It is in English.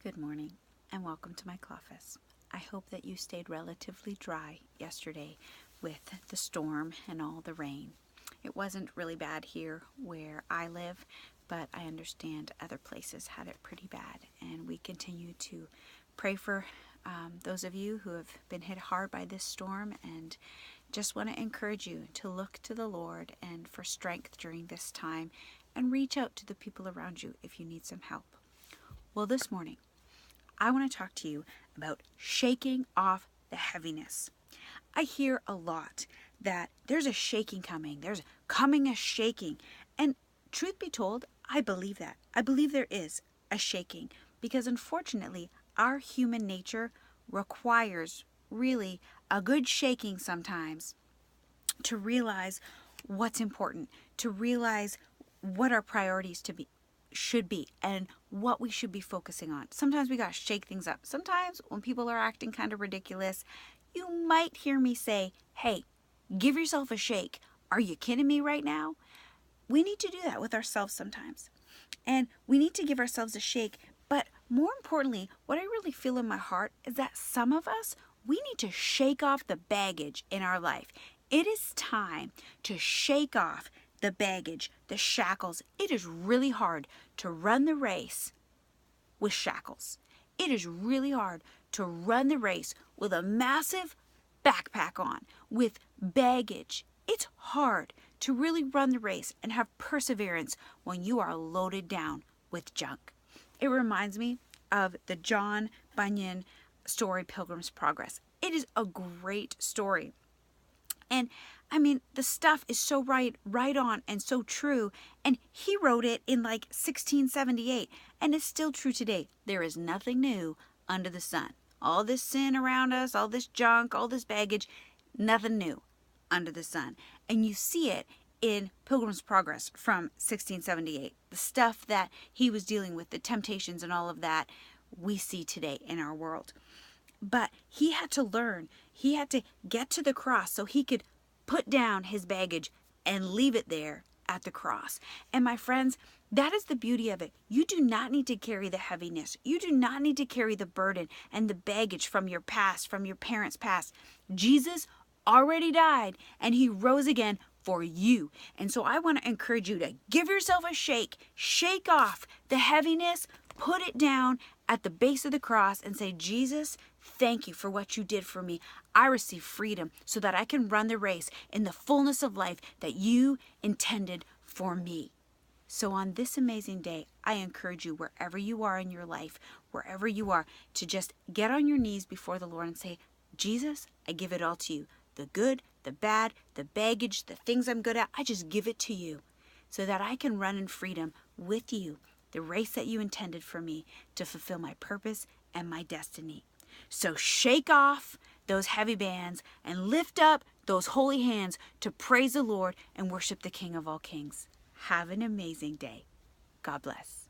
Good morning and welcome to my Cloffice. I hope that you stayed relatively dry yesterday with the storm and all the rain. It wasn't really bad here where I live, but I understand other places had it pretty bad, and we continue to pray for those of you who have been hit hard by this storm, and just want to encourage you to look to the Lord and for strength during this time, and reach out to the people around you if you need some help. Well, this morning I want to talk to you about shaking off the heaviness. I hear a lot that there's a shaking coming. There's coming a shaking. And truth be told, I believe that. I believe there is a shaking because unfortunately, our human nature requires really a good shaking sometimes to realize what's important, to realize what our priorities should be and what we should be focusing on. Sometimes we got to shake things up. Sometimes when people are acting kind of ridiculous, you might hear me say, hey, give yourself a shake. Are you kidding me right now? We need to do that with ourselves sometimes. And we need to give ourselves a shake. But more importantly, what I really feel in my heart is that some of us, we need to shake off the baggage in our life. It is time to shake off the baggage, the shackles. It is really hard to run the race with shackles. It is really hard to run the race with a massive backpack on, with baggage. It's hard to really run the race and have perseverance when you are loaded down with junk. It reminds me of the John Bunyan story, Pilgrim's Progress. It is a great story. And I mean, the stuff is so right on and so true. And he wrote it in like 1678, and it's still true today. There is nothing new under the sun. All this sin around us, all this junk, all this baggage, nothing new under the sun. And you see it in Pilgrim's Progress from 1678. The stuff that he was dealing with, the temptations and all of that, we see today in our world. But he had to learn. He had to get to the cross so he could put down his baggage and leave it there at the cross. And my friends, that is the beauty of it. You do not need to carry the heaviness. You do not need to carry the burden and the baggage from your past, from your parents' past. Jesus already died and he rose again for you. And so I want to encourage you to give yourself a shake off the heaviness, put it down at the base of the cross and say, Jesus, thank you for what you did for me. I receive freedom so that I can run the race in the fullness of life that you intended for me. So on this amazing day, I encourage you, wherever you are in your life, wherever you are, to just get on your knees before the Lord and say, Jesus, I give it all to you. The good, the bad, the baggage, the things I'm good at, I just give it to you so that I can run in freedom with you, the race that you intended for me to fulfill my purpose and my destiny. So shake off those heavy bands and lift up those holy hands to praise the Lord and worship the King of all kings. Have an amazing day. God bless.